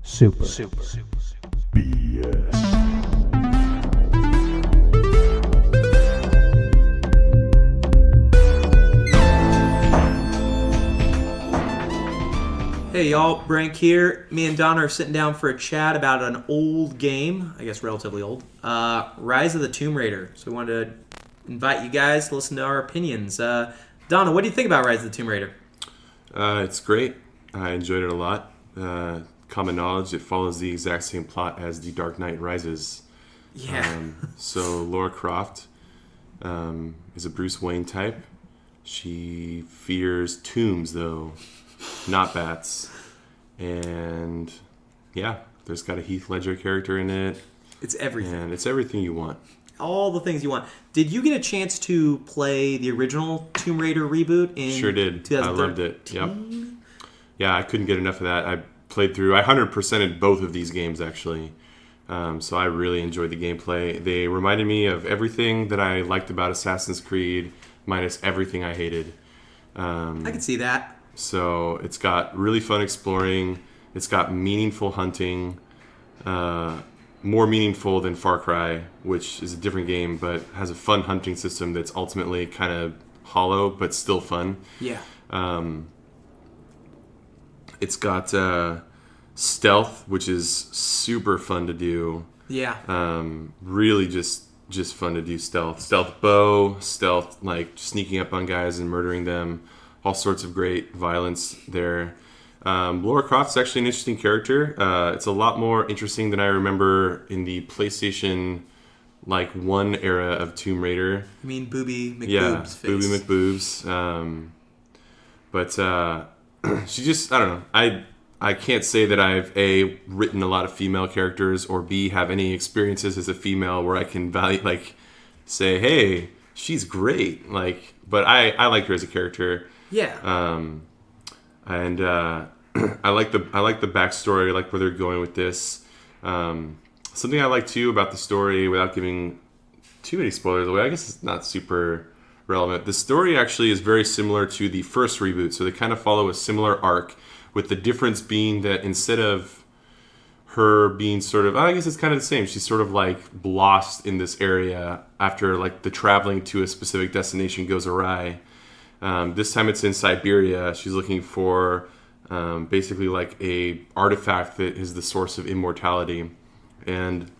Super. BS. Hey y'all, Brank here. Me and Donna are sitting down for a chat about an old game, I guess relatively old, Rise of the Tomb Raider. So we wanted to invite you guys to listen to our opinions. Donna, what do you think about Rise of the Tomb Raider? It's great. I enjoyed it a lot. Common knowledge, it follows the exact same plot as The Dark Knight Rises. Yeah. So Lara Croft is a Bruce Wayne type. She fears tombs, though, not bats. And yeah, there's got a Heath Ledger character in it. It's everything. And it's everything you want. All the things you want. Did you get a chance to play the original Tomb Raider reboot in Sure did. 2013? I loved it. Yep. Yeah, I couldn't get enough of that. I played through, I 100%ed both of these games, actually. So I really enjoyed the gameplay. They reminded me of everything that I liked about Assassin's Creed, minus everything I hated. I could see that. So it's got really fun exploring. It's got meaningful hunting. More meaningful than Far Cry, which is a different game, but has a fun hunting system that's ultimately kind of hollow, but still fun. Yeah. It's got stealth, which is super fun to do. Yeah. Really just fun to do stealth. Stealth bow, stealth like sneaking up on guys and murdering them. All sorts of great violence there. Lara Croft's actually an interesting character. It's a lot more interesting than I remember in the PlayStation 1 era of Tomb Raider. You mean Booby McBoob's Yeah, face. Booby McBoobs. But she just, I don't know. I can't say that I've A, written a lot of female characters, or B, have any experiences as a female where I can say, hey, she's great. But I like her as a character. Yeah. And I like the backstory. I like where they're going with this. Something I like too about the story, without giving too many spoilers away, I guess it's not super relevant. The story actually is very similar to the first reboot, so they kind of follow a similar arc, with the difference being that instead of her being sort of, I guess it's kind of the same. She's sort of lost in this area after the traveling to a specific destination goes awry. This time it's in Siberia. She's looking for basically a artifact that is the source of immortality. And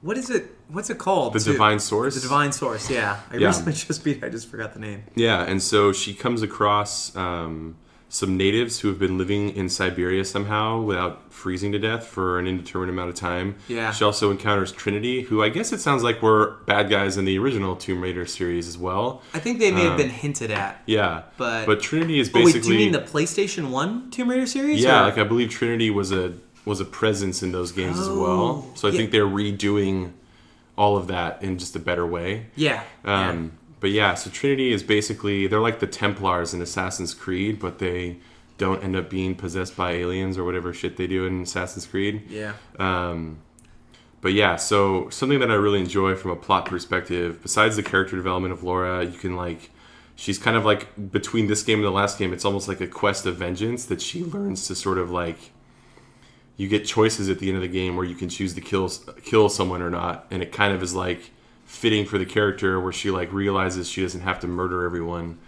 what is it? What's it called? The Divine Source? The Divine Source, yeah. I recently just beat it. I just forgot the name. Yeah, and so she comes across some natives who have been living in Siberia somehow without freezing to death for an indeterminate amount of time. Yeah. She also encounters Trinity, who I guess it sounds like were bad guys in the original Tomb Raider series as well. I think they may have been hinted at. Yeah. But Trinity is wait, basically... do you mean the PlayStation 1 Tomb Raider series? Yeah, or? I believe Trinity was a presence in those games as well. So I think they're redoing all of that in just a better way. Yeah. But yeah, so Trinity is basically, they're like the Templars in Assassin's Creed, but they don't end up being possessed by aliens or whatever shit they do in Assassin's Creed. Yeah. But yeah, so something that I really enjoy from a plot perspective, besides the character development of Laura, you can she's kind of between this game and the last game, it's almost like a quest of vengeance that she learns to sort of you get choices at the end of the game where you can choose to kill someone or not, and it kind of is fitting for the character where she realizes she doesn't have to murder everyone.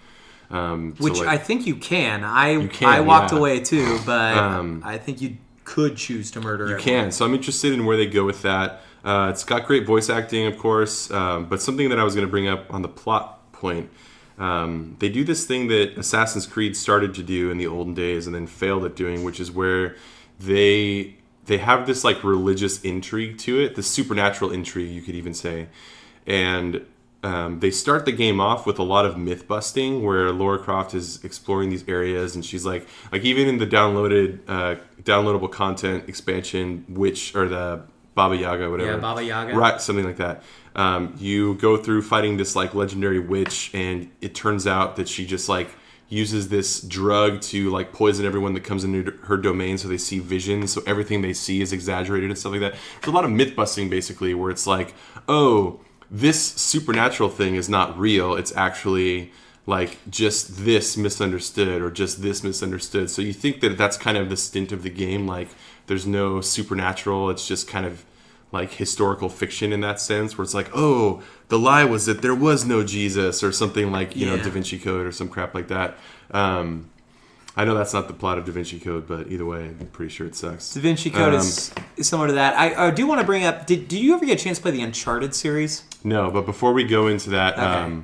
Which I think you can. I walked away too, but I think you could choose to murder everyone. You can. So I'm interested in where they go with that. It's got great voice acting, of course, but something that I was going to bring up on the plot point, they do this thing that Assassin's Creed started to do in the olden days and then failed at doing, which is where they have this religious intrigue to it, this supernatural intrigue, you could even say. And they start the game off with a lot of myth busting, where Lara Croft is exploring these areas, and she's even in the downloadable content expansion, or the Baba Yaga, whatever. Yeah, Baba Yaga. Right, something like that. You go through fighting this legendary witch, and it turns out that she just uses this drug to poison everyone that comes into her domain, so they see visions, so everything they see is exaggerated and stuff like that. There's a lot of myth busting basically, where it's oh, this supernatural thing is not real. It's actually like just this misunderstood or just this misunderstood. So you think that that's kind of the stint of the game. Like there's no supernatural. It's just kind of like historical fiction in that sense, where it's like, oh, the lie was that there was no Jesus or something like, you know, Da Vinci Code or some crap like that. I know that's not the plot of Da Vinci Code, but either way, I'm pretty sure it sucks. Da Vinci Code is similar to that. I do want to bring up, did you ever get a chance to play the Uncharted series? No, but before we go into that, Okay.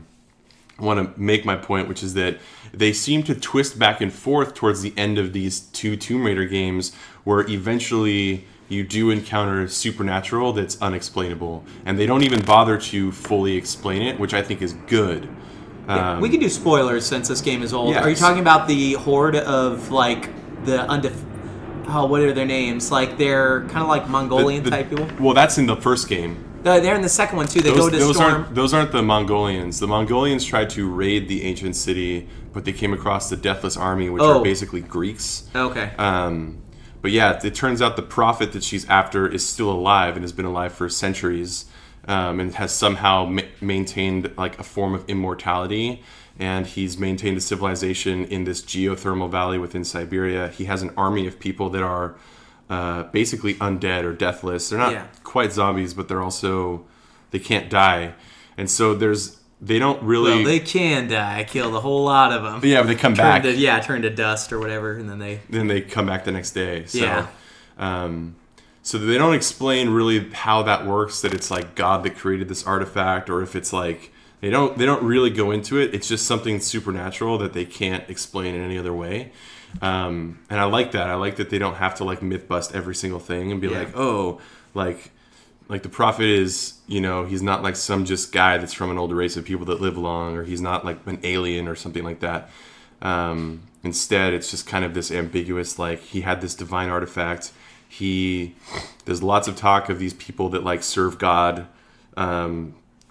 I want to make my point, which is that they seem to twist back and forth towards the end of these two Tomb Raider games, where eventually you do encounter supernatural that's unexplainable, and they don't even bother to fully explain it, which I think is good. We can do spoilers since this game is old. Yeah, Are you talking about the horde of like the what are their names? Like they're kind of like Mongolian type people. Well, that's in the first game. They're in the second one too. They go to storm. Those aren't the Mongolians. The Mongolians tried to raid the ancient city, but they came across the Deathless Army, which are basically Greeks. Okay. But yeah, it turns out the prophet that she's after is still alive and has been alive for centuries, and has somehow maintained like a form of immortality. And he's maintained a civilization in this geothermal valley within Siberia. He has an army of people that are basically undead or deathless. They're not quite zombies, but they're also, they can't die. And so they don't really... Well, they can die. I killed a whole lot of them. Yeah, but they come back. Turn to dust or whatever, and then they come back the next day. So, yeah. So they don't explain really how that works, that it's like God that created this artifact, or if it's like... They don't really go into it. It's just something supernatural that they can't explain in any other way. And I like that. I like that they don't have to like myth bust every single thing and be like, oh, like the prophet is, you know, he's not like some just guy that's from an older race of people that live long, or he's not like an alien or something like that. Instead, it's just kind of this ambiguous, like he had this divine artifact. There's lots of talk of these people that like serve God,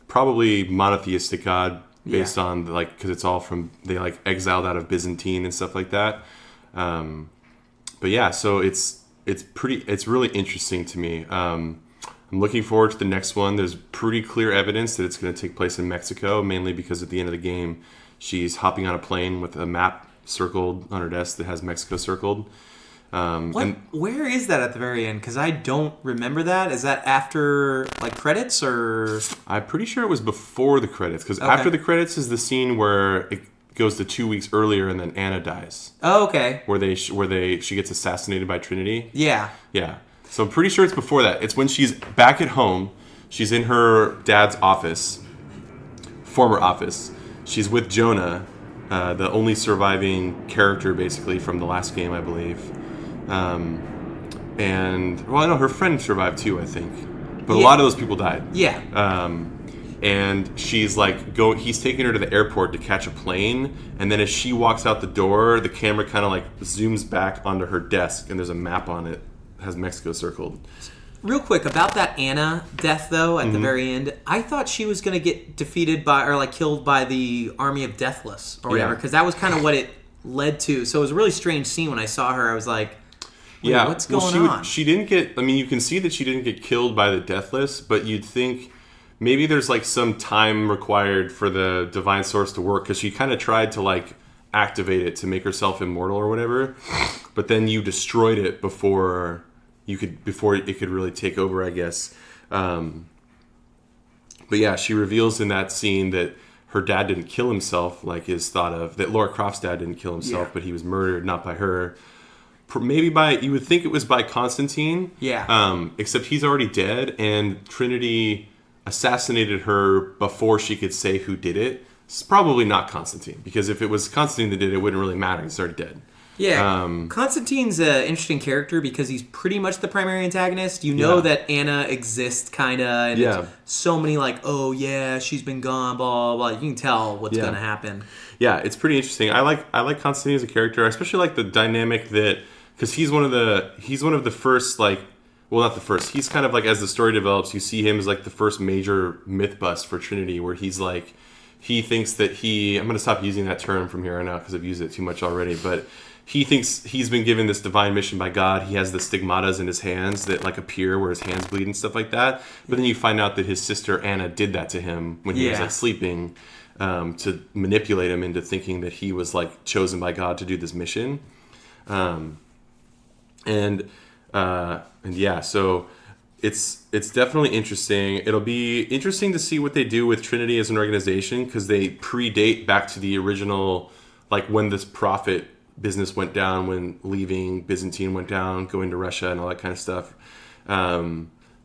probably monotheistic God, based on like, because it's all from, they like exiled out of Byzantine and stuff like that. But yeah, so it's really interesting to me. I'm looking forward to the next one. There's pretty clear evidence that it's going to take place in Mexico, mainly because at the end of the game, she's hopping on a plane with a map circled on her desk that has Mexico circled. Where is that at the very end? Because I don't remember that. Is that after like credits or? I'm pretty sure it was before the credits, because after the credits is the scene where it goes to 2 weeks earlier and then Anna dies. Oh, okay. Where she gets assassinated by Trinity. Yeah. Yeah. So I'm pretty sure it's before that. It's when she's back at home. She's in her dad's office, former office. She's with Jonah, the only surviving character basically from the last game, I believe. And well, I know her friend survived too, I think, but a lot of those people died. Yeah. And she's like, he's taking her to the airport to catch a plane, and then as she walks out the door, the camera kind of like zooms back onto her desk, and there's a map on it that has Mexico circled. Real quick about that Anna death though, at the very end, I thought she was going to get defeated by, or like killed by the army of Deathless or whatever, because that was kind of what it led to. So it was a really strange scene when I saw her. I was like, wait, what's going on? She didn't get, I mean, you can see that she didn't get killed by the Deathless, but you'd think maybe there's like some time required for the divine source to work, because she kind of tried to like activate it to make herself immortal or whatever, but then you destroyed it before it could really take over, I guess. But yeah, she reveals in that scene that her dad didn't kill himself, like is thought of, that Lara Croft's dad didn't kill himself, but he was murdered, not by her. Maybe you would think it was by Constantine. Yeah. Except he's already dead, and Trinity assassinated her before she could say who did it. It's probably not Constantine, because if it was Constantine that did it, it wouldn't really matter. He's already dead. Yeah, Constantine's an interesting character because he's pretty much the primary antagonist. You know that Anna exists, kind of, and it's so many like, oh yeah, she's been gone, blah, blah, blah. You can tell what's going to happen. Yeah, it's pretty interesting. I like Constantine as a character. I especially like the dynamic that, because he's one of the first, like, well, not the first. He's kind of like, as the story develops, you see him as like the first major myth bust for Trinity, where he's like, he thinks that I'm going to stop using that term from here on out because I've used it too much already, but he thinks he's been given this divine mission by God. He has the stigmatas in his hands that like appear where his hands bleed and stuff like that. But then you find out that his sister Anna did that to him when he was like sleeping. to manipulate him into thinking that he was like chosen by God to do this mission. And yeah, so it's definitely interesting. It'll be interesting to see what they do with Trinity as an organization, because they predate back to the original, like when this prophet business went down, when leaving Byzantine went down, going to Russia and all that kind of stuff.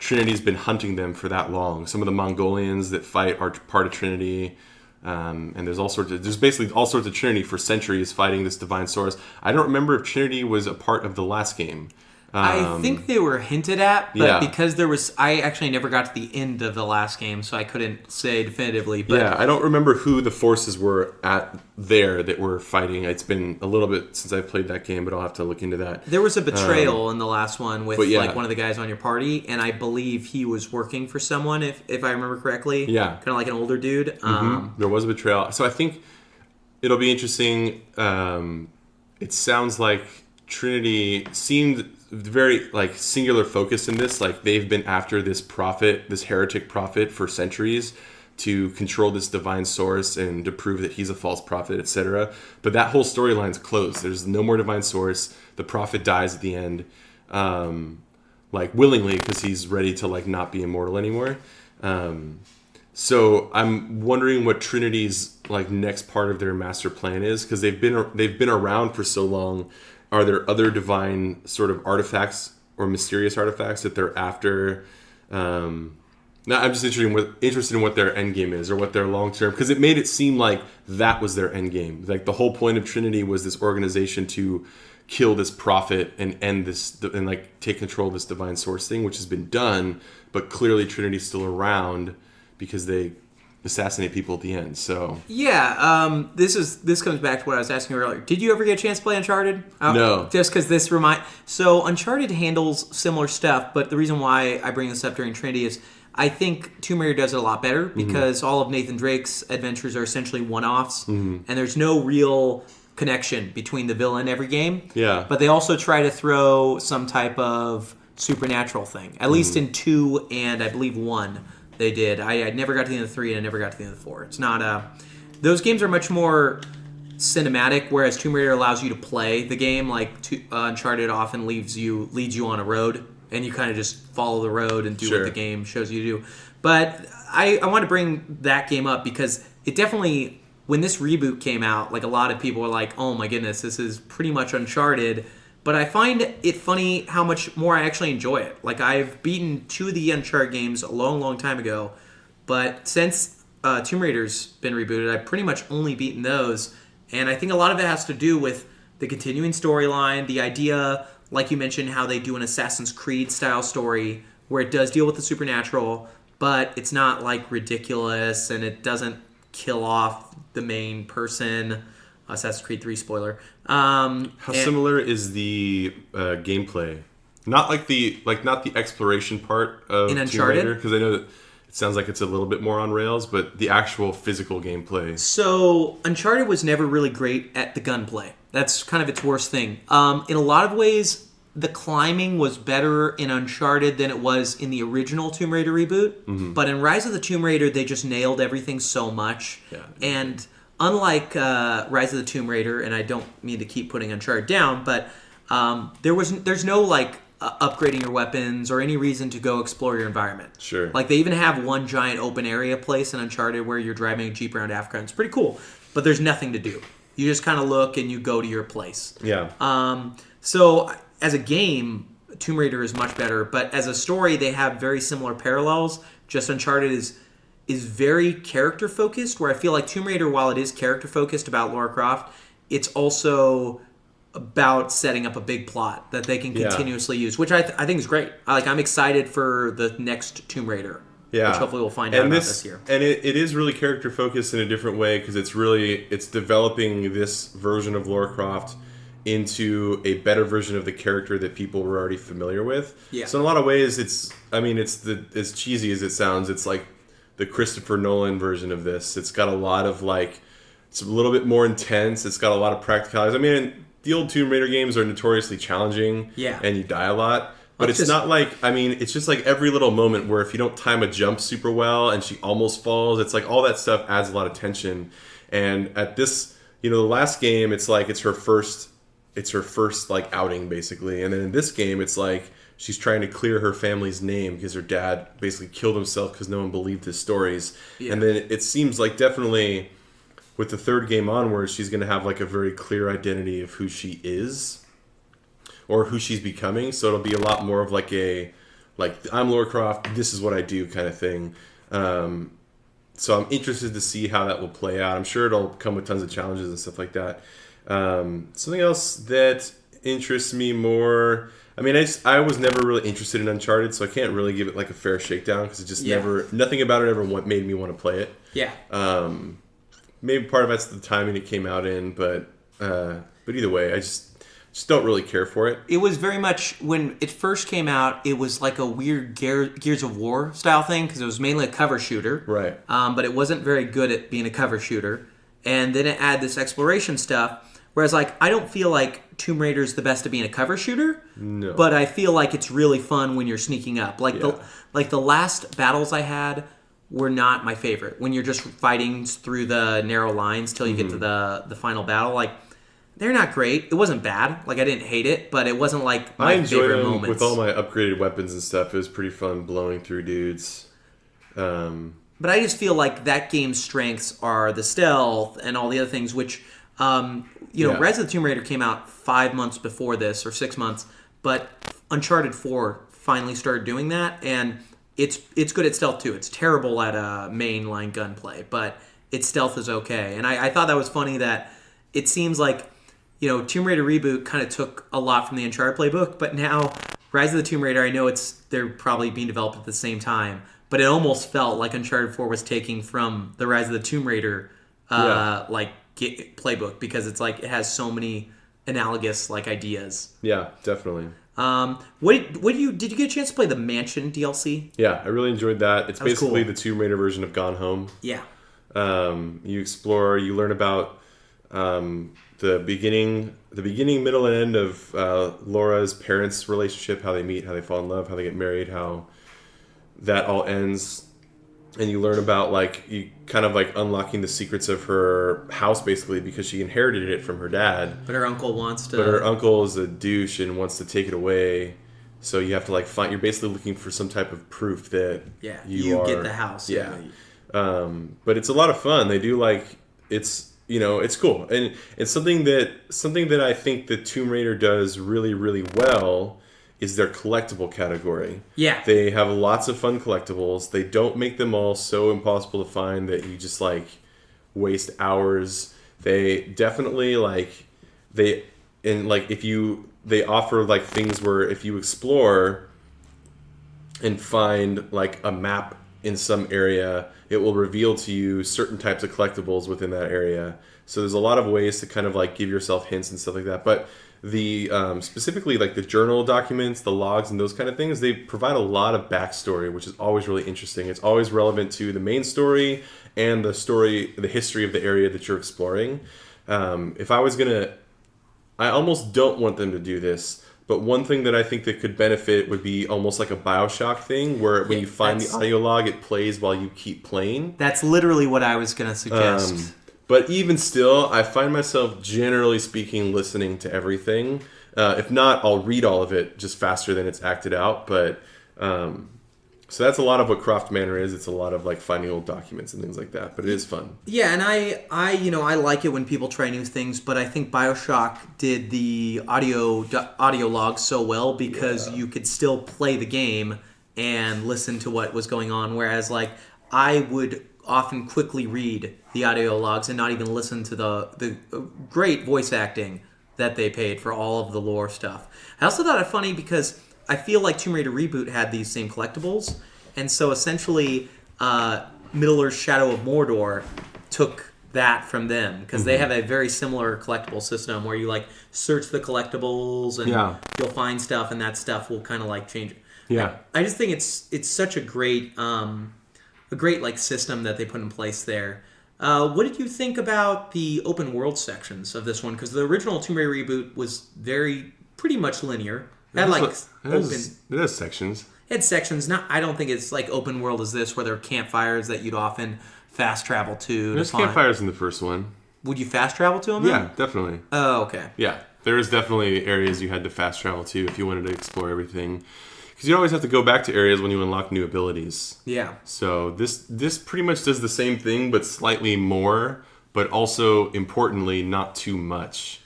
Trinity's been hunting them for that long. Some of the Mongolians that fight are part of Trinity. And there's basically all sorts of Trinity for centuries fighting this divine source. I don't remember if Trinity was a part of the last game. I think they were hinted at, but yeah. because I actually never got to the end of the last game, so I couldn't say definitively. But yeah, I don't remember who the forces were at there that were fighting. It's been a little bit since I played that game, but I'll have to look into that. There was a betrayal in the last one with yeah. like one of the guys on your party, and I believe he was working for someone, if I remember correctly. Yeah. Kind of like an older dude. There was a betrayal. So I think it'll be interesting. It sounds like Trinity seemed very like singular focus in this. Like they've been after this prophet, this heretic prophet, for centuries to control this divine source and to prove that he's a false prophet, etc. But that whole storyline's closed. There's no more divine source. The prophet dies at the end, like willingly, because he's ready to like not be immortal anymore. So I'm wondering what Trinity's like next part of their master plan is, because they've been around for so long. Are there other divine sort of artifacts or mysterious artifacts that they're after? Now I'm just interested in what their end game is, or what their long term, because it made it seem like that was their end game. Like the whole point of Trinity was this organization to kill this prophet and end this and like take control of this divine source thing, which has been done, but clearly Trinity's still around because they assassinate people at the end. So yeah, this comes back to what I was asking earlier. Did you ever get a chance to play Uncharted? No. Just because so Uncharted handles similar stuff, but the reason why I bring this up during Trinity is I think Tomb Raider does it a lot better, because all of Nathan Drake's adventures are essentially one-offs, and there's no real connection between the villain every game. Yeah. But they also try to throw some type of supernatural thing, at least in 2 and I believe 1. They did. I never got to the end of 3, and I never got to the end of 4. It's not those games are much more cinematic, whereas Tomb Raider allows you to play the game. Like Uncharted often leads you on a road, and you kind of just follow the road and do what the game shows you to do. But I want to bring that game up because it definitely, when this reboot came out, like a lot of people were like, "Oh my goodness, this is pretty much Uncharted." But I find it funny how much more I actually enjoy it. Like, I've beaten 2 of the Uncharted games a long, long time ago. But since Tomb Raider's been rebooted, I've pretty much only beaten those. And I think a lot of it has to do with the continuing storyline, the idea, like you mentioned, how they do an Assassin's Creed-style story where it does deal with the supernatural, but it's not, like, ridiculous, and it doesn't kill off the main person. Assassin's Creed 3 spoiler. How similar is the gameplay? Not the exploration part of in Uncharted, because I know that it sounds like it's a little bit more on rails, but the actual physical gameplay. So Uncharted was never really great at the gunplay. That's kind of its worst thing. In a lot of ways, the climbing was better in Uncharted than it was in the original Tomb Raider reboot. But in Rise of the Tomb Raider, they just nailed everything so much. Yeah. And unlike Rise of the Tomb Raider, and I don't mean to keep putting Uncharted down, but there's no like upgrading your weapons or any reason to go explore your environment. Sure. Like they even have one giant open area place in Uncharted where you're driving a Jeep around Africa. And it's pretty cool, but there's nothing to do. You just kind of look and you go to your place. Yeah. So as a game, Tomb Raider is much better, but as a story, they have very similar parallels. Just Uncharted is very character focused, where I feel like Tomb Raider, while it is character focused about Lara Croft, it's also about setting up a big plot that they can continuously use, which I think is great. I'm excited for the next Tomb Raider, which hopefully we'll find out about this year. And it is really character focused in a different way, because it's developing this version of Lara Croft into a better version of the character that people were already familiar with. Yeah. So in a lot of ways, it's as cheesy as it sounds, it's like the Christopher Nolan version of this. It's got a lot of it's a little bit more intense. It's got a lot of practicalities. I mean, the old Tomb Raider games are notoriously challenging, and you die a lot. But It's it's just- not like, I mean, it's just like every little moment where if you don't time a jump super well and she almost falls, it's like all that stuff adds a lot of tension. And at this, the last game, it's like it's her first like outing basically. And then in this game, it's like she's trying to clear her family's name because her dad basically killed himself because no one believed his stories. Yeah. And then it seems like definitely with the third game onwards, she's going to have like a very clear identity of who she is. Or who she's becoming, so it'll be a lot more of like I'm Lara Croft, this is what I do kind of thing. So I'm interested to see how that will play out. I'm sure it'll come with tons of challenges and stuff like that. Something else that interests me more, I mean, I was never really interested in Uncharted, so I can't really give it like a fair shakedown because it just nothing about it ever made me want to play it. Yeah. Maybe part of that's the timing it came out in, but either way, I just don't really care for it. It was very much, when it first came out, it was like a weird Gears of War style thing because it was mainly a cover shooter. Right. But it wasn't very good at being a cover shooter. And then it had this exploration stuff. Whereas, like, I don't feel like Tomb Raider's the best at being a cover shooter. No. But I feel like it's really fun when you're sneaking up. Like the last battles I had were not my favorite. When you're just fighting through the narrow lines till you get to the final battle, like, they're not great. It wasn't bad. Like, I didn't hate it, but it wasn't like my favorite them moments. With all my upgraded weapons and stuff. It was pretty fun blowing through dudes. But I just feel like that game's strengths are the stealth and all the other things, which, Rise of the Tomb Raider came out 5 months before this, or 6 months, but Uncharted 4 finally started doing that, and it's good at stealth too. It's terrible at mainline gunplay, but its stealth is okay. And I thought that was funny that it seems like, Tomb Raider Reboot kind of took a lot from the Uncharted playbook, but now Rise of the Tomb Raider, I know they're probably being developed at the same time, but it almost felt like Uncharted 4 was taking from the Rise of the Tomb Raider playbook, because it's like it has so many analogous like ideas. Yeah, definitely. Did you get a chance to play the Mansion DLC? Yeah, I really enjoyed that. It's basically cool. the Tomb Raider version of Gone Home. Yeah. You explore, you learn about the beginning, middle, and end of Laura's parents' relationship, how they meet, how they fall in love, how they get married, how that all ends. And you learn about, like, you kind of, like, unlocking the secrets of her house, basically, because she inherited it from her dad. But her uncle wants to... But her uncle is a douche and wants to take it away. So you have to, like, you're basically looking for some type of proof that you get the house. Yeah. But it's a lot of fun. They do, like, it's cool. And it's something that I think that Tomb Raider does really, really well is their collectible category. Yeah. They have lots of fun collectibles. They don't make them all so impossible to find that you just, like, waste hours. They definitely, like, they offer, like, things where if you explore and find, like, a map in some area, it will reveal to you certain types of collectibles within that area. So there's a lot of ways to kind of, like, give yourself hints and stuff like that. But the specifically, like, the journal documents, the logs, and those kind of things, they provide a lot of backstory, which is always really interesting. It's always relevant to the main story and the history of the area that you're exploring. I almost don't want them to do this, but one thing that I think that could benefit would be almost like a BioShock thing, where when you find the audio log, it plays while you keep playing. That's literally what I was going to suggest. But even still, I find myself, generally speaking, listening to everything. If not, I'll read all of it just faster than it's acted out. But so that's a lot of what Croft Manor is. It's a lot of, like, finding old documents and things like that. But it is fun. Yeah, and I like it when people try new things, but I think BioShock did the audio log so well because you could still play the game and listen to what was going on. Whereas, like, I would often quickly read the audio logs and not even listen to the great voice acting that they paid for all of the lore stuff. I also thought it funny because I feel like Tomb Raider Reboot had these same collectibles, and so essentially Middle-earth's Shadow of Mordor took that from them, because they have a very similar collectible system where you, like, search the collectibles and you'll find stuff, and that stuff will kind of, like, change it. Yeah. I just think it's such a great like system that they put in place there. What did you think about the open world sections of this one? Because the original Tomb Raider Reboot was pretty much linear. It had like It has sections. It had sections. I don't think it's like open world as this, where there are campfires that you'd often fast travel to. There's campfires in the first one. Would you fast travel to them? Yeah, definitely. Oh, okay. Yeah, there was definitely areas you had to fast travel to if you wanted to explore everything. Because you always have to go back to areas when you unlock new abilities. Yeah. So this pretty much does the same thing, but slightly more, but also, importantly, not too much.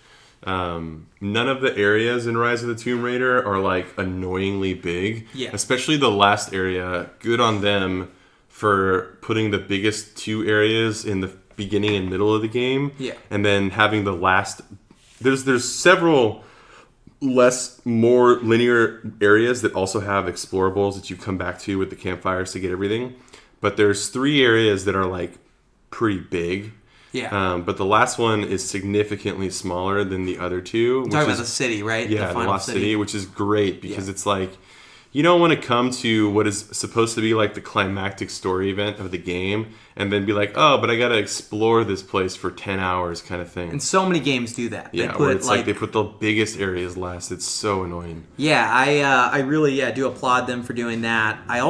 None of the areas in Rise of the Tomb Raider are, like, annoyingly big. Yeah. Especially the last area. Good on them for putting the biggest two areas in the beginning and middle of the game. Yeah. And then having the last... There's several... more linear areas that also have explorables that you come back to with the campfires to get everything. But there's 3 areas that are like pretty big. Yeah. But the last one is significantly smaller than the other 2. You're talking about the city, right? Yeah, the Lost City, which is great because it's like you don't want to come to what is supposed to be like the climactic story event of the game and then be like, oh, but I got to explore this place for 10 hours kind of thing. And so many games do that. Yeah, where it's like they put the biggest areas last. It's so annoying. Yeah, I really do applaud them for doing that. I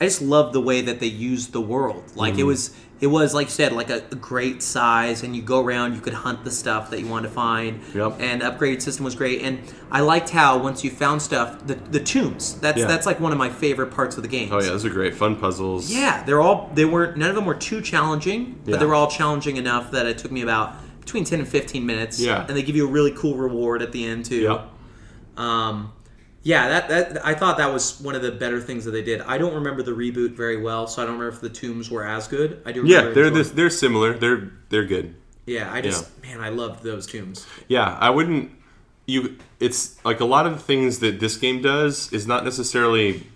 just love the way that they used the world. Like it was like you said, like a great size, and you go around, you could hunt the stuff that you wanted to find. Yep. And the upgrade system was great. And I liked how once you found stuff, the tombs. That's like one of my favorite parts of the game. Oh yeah, those are great, fun puzzles. Yeah, none of them were too challenging, but they were all challenging enough that it took me about between 10 and 15 minutes. Yeah. And they give you a really cool reward at the end too. Yep. Yeah, that I thought that was one of the better things that they did. I don't remember the reboot very well, so I don't remember if the tombs were as good. I do. Remember they're similar. They're good. Yeah, I loved those tombs. Yeah, I wouldn't. It's like a lot of the things that this game does is not necessarily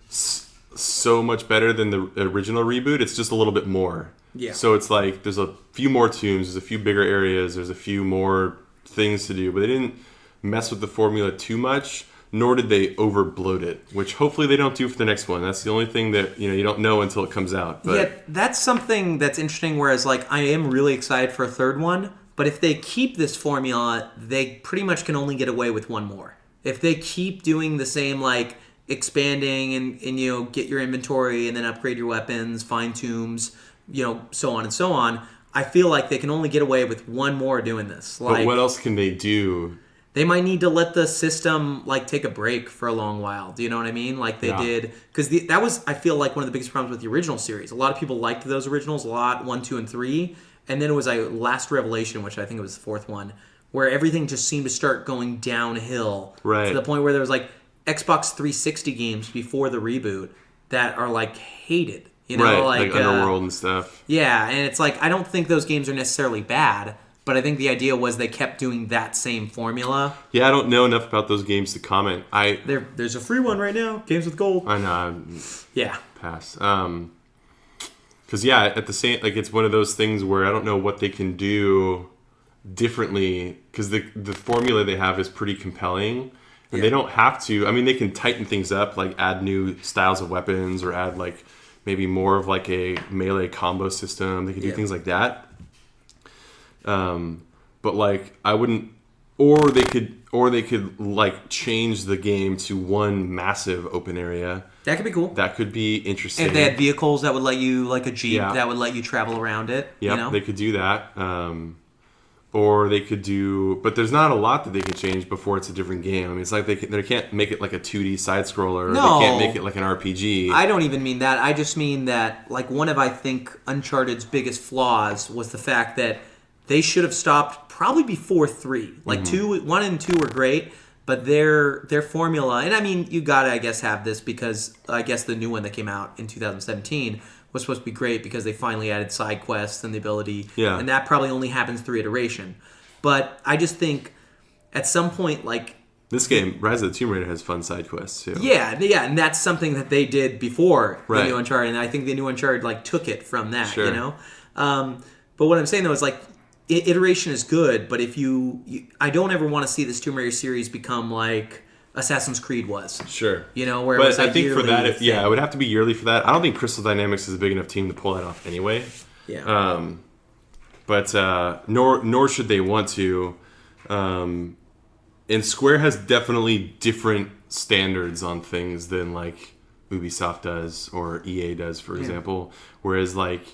so much better than the original reboot. It's just a little bit more. Yeah. So it's like there's a few more tombs, there's a few bigger areas, there's a few more things to do, but they didn't mess with the formula too much. Nor did they overbloat it, which hopefully they don't do for the next one. That's the only thing that you don't know until it comes out. But yeah, that's something that's interesting. Whereas, like, I am really excited for a third one, but if they keep this formula, they pretty much can only get away with one more. If they keep doing the same, like expanding and get your inventory and then upgrade your weapons, find tombs, so on and so on, I feel like they can only get away with one more doing this. But what else can they do? They might need to let the system take a break for a long while. Do you know what I mean? Like they did, because that was, I feel like, one of the biggest problems with the original series. A lot of people liked those originals a lot, 1, 2, and 3, and then it was Last Revelation, which I think it was the 4th one, where everything just seemed to start going downhill to the point where there was Xbox 360 games before the reboot that are hated. Like Underworld and stuff. Yeah, and it's I don't think those games are necessarily bad. But I think the idea was they kept doing that same formula. Yeah, I don't know enough about those games to comment. There's a free one right now, Games with Gold. I know. Yeah. Pass. Because at the same, it's one of those things where I don't know what they can do differently. Because the formula they have is pretty compelling, and they don't have to. I mean, they can tighten things up, add new styles of weapons, or add maybe more of a melee combo system. They can do things like that. But I wouldn't, or they could change the game to one massive open area. That could be cool. That could be interesting. If they had vehicles that would let you, like a Jeep, that would let you travel around it. Yeah, they could do that. Or they could do, but there's not a lot that they could change before it's a different game. I mean, it's they can't make it like a 2D side scroller. No. They can't make it like an RPG. I don't even mean that. I just mean that one of, I think, Uncharted's biggest flaws was the fact that they should have stopped probably before 3. 1 and 2 were great, but their formula, and I mean, you gotta, I guess, have this because I guess the new one that came out in 2017 was supposed to be great because they finally added side quests and the ability, and that probably only happens through iteration. But I just think at some point, this game, Rise of the Tomb Raider, has fun side quests too. Yeah, and that's something that they did before the new Uncharted, and I think the new Uncharted took it from that, Sure. But what I'm saying though is iteration is good, but if I don't ever want to see this Tomb Raider series become like Assassin's Creed was. Sure. Where but it was I think for that, it would have to be yearly for that. I don't think Crystal Dynamics is a big enough team to pull that off anyway. Yeah. But nor should they want to. And and Square has definitely different standards on things than like Ubisoft does or EA does, for example. Whereas like,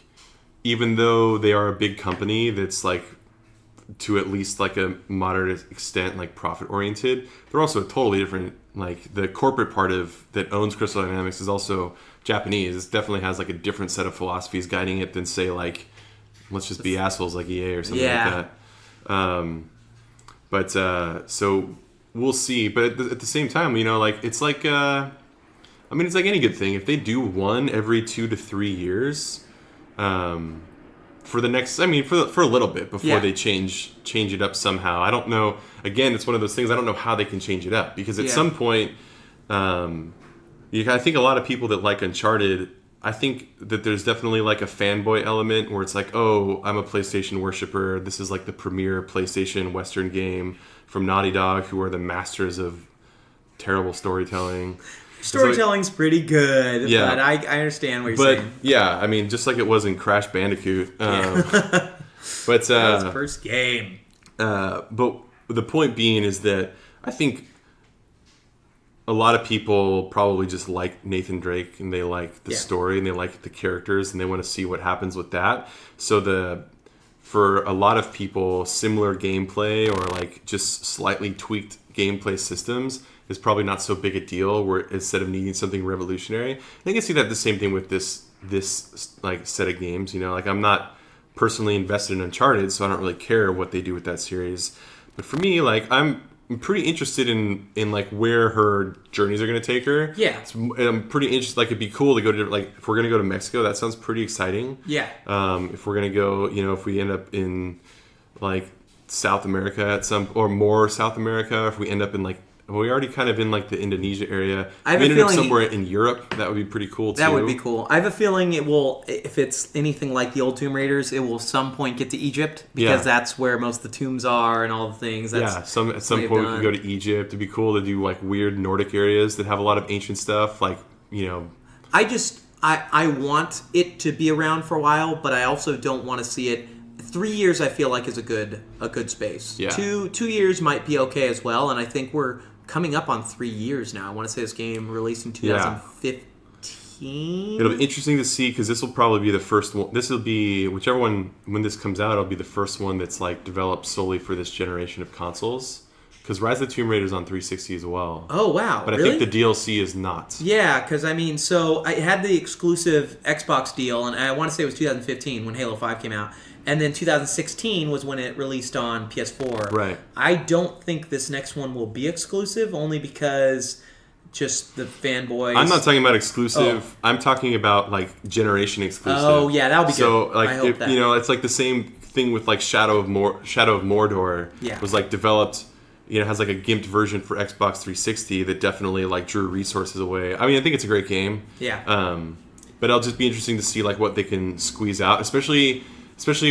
even though they are a big company that's like to at least like a moderate extent like profit oriented, they're also totally different. Like the corporate part of that owns Crystal Dynamics is also Japanese. It definitely has like a different set of philosophies guiding it than say like, let's just be assholes like EA or something like that. So we'll see. But at the same time, you know, like it's like I mean, it's like any good thing. If they do one every 2 to 3 years, for the next, I mean, for a little bit before they change it up somehow. I don't know. Again, it's one of those things. I don't know how they can change it up because at some point, I think a lot of people that like Uncharted, I think that there's definitely like a fanboy element where it's like, oh, I'm a PlayStation worshiper. This is like the premier PlayStation Western game from Naughty Dog, who are the masters of terrible storytelling. Storytelling's pretty good, but I understand what you're saying. Yeah, I mean, just like it was in Crash Bandicoot. But that was the first game. But the point being is that I think a lot of people probably just like Nathan Drake and they like the story and they like the characters and they want to see what happens with that. So for a lot of people, similar gameplay or like just slightly tweaked gameplay systems is probably not so big a deal, where instead of needing something revolutionary. I can see that the same thing with this like set of games. You know, like I'm not personally invested in Uncharted, so I don't really care what they do with that series. But for me, like I'm pretty interested in like where her journeys are going to take her. Yeah, I'm pretty interested. Like it'd be cool to go to, like, if we're going to go to Mexico, that sounds pretty exciting. Yeah. If we're going to go, you know, if we end up in like South America or more South America, if we end up in like, we already kind of in like the Indonesia area. I have if we a ended up feeling somewhere in Europe, that would be pretty cool too. That would be cool. I have a feeling it will, if it's anything like the old Tomb Raiders, it will some point get to Egypt because that's where most of the tombs are and all the things. That's at some point we could go to Egypt. It'd be cool to do like weird Nordic areas that have a lot of ancient stuff. Like, you know, I want it to be around for a while, but I also don't want to see it. 3 years I feel like is a good space. Yeah. 2 years might be okay as well, and I think we're coming up on 3 years now. I want to say this game released in 2015. It'll be interesting to see because this will probably be the first one. This will be, whichever one, when this comes out, it'll be the first one that's like developed solely for this generation of consoles. Because Rise of the Tomb Raider is on 360 as well. Oh, wow. But really? I think the DLC is not. Yeah, because I mean, so I had the exclusive Xbox deal, and I want to say it was 2015 when Halo 5 came out. And then 2016 was when it released on PS4. Right. I don't think this next one will be exclusive, only because just the fanboys. I'm not talking about exclusive. Oh. I'm talking about like generation exclusive. Oh yeah, that'll be good. So like, you know, it's like the same thing with like Shadow of Mordor. Yeah. Was like developed. You know, has like a gimped version for Xbox 360 that definitely like drew resources away. I mean, I think it's a great game. Yeah. But it'll just be interesting to see like what they can squeeze out, especially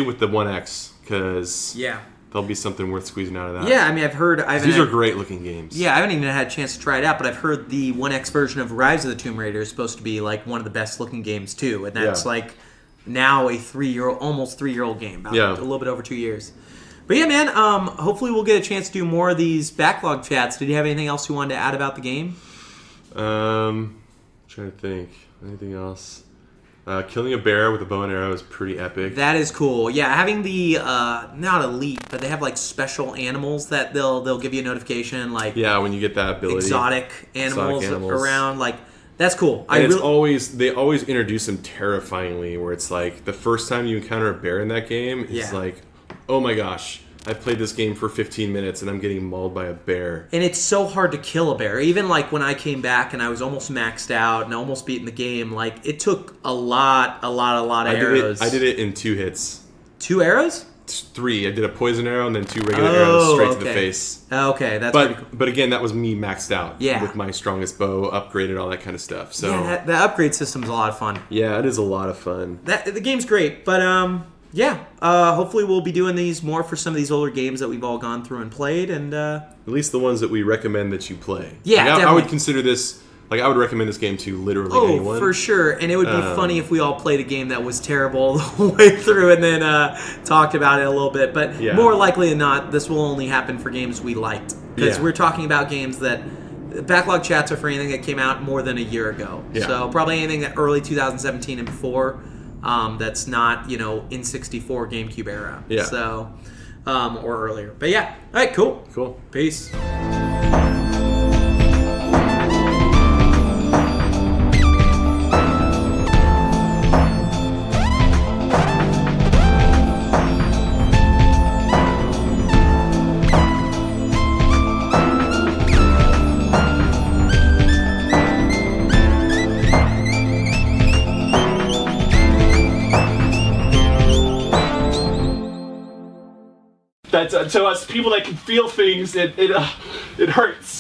with the One X, because there'll be something worth squeezing out of that. Yeah, I mean, I've heard these are great looking games. Yeah, I haven't even had a chance to try it out, but I've heard the One X version of Rise of the Tomb Raider is supposed to be like one of the best looking games too, and that's like now a almost 3 year old game, about a little bit over 2 years. But yeah, man, hopefully we'll get a chance to do more of these backlog chats. Did you have anything else you wanted to add about the game? Trying to think. Anything else? Killing a bear with a bow and arrow is pretty epic. That is cool. Yeah, having the not elite, but they have like special animals that they'll give you a notification, like when you get that ability, exotic animals around, like that's cool. And they always introduce them terrifyingly, where it's like the first time you encounter a bear in that game, it's like, oh my gosh, I've played this game for 15 minutes and I'm getting mauled by a bear. And it's so hard to kill a bear. Even like when I came back and I was almost maxed out and almost beating the game, like it took a lot of arrows. I did it in 2 hits. 2 arrows? 3. I did a poison arrow and then 2 regular arrows straight to the face. Okay, that's pretty cool. But again, that was me maxed out with my strongest bow, upgraded, all that kind of stuff. So the upgrade system's a lot of fun. Yeah, it is a lot of fun. The game's great, but hopefully we'll be doing these more for some of these older games that we've all gone through and played, and at least the ones that we recommend that you play. Yeah, I would consider this Like, I would recommend this game to literally Oh, anyone. for sure. And it would be funny if we all played a game that was terrible the whole way through and then talked about it a little bit. But more likely than not, this will only happen for games we liked. Because we're talking about games that... Backlog chats are for anything that came out more than a year ago. Yeah. So probably anything that early 2017 and before that's not, N64 GameCube era. Yeah. So, or earlier. But yeah. All right, cool. Cool. Peace. That's to us people that can feel things. It hurts.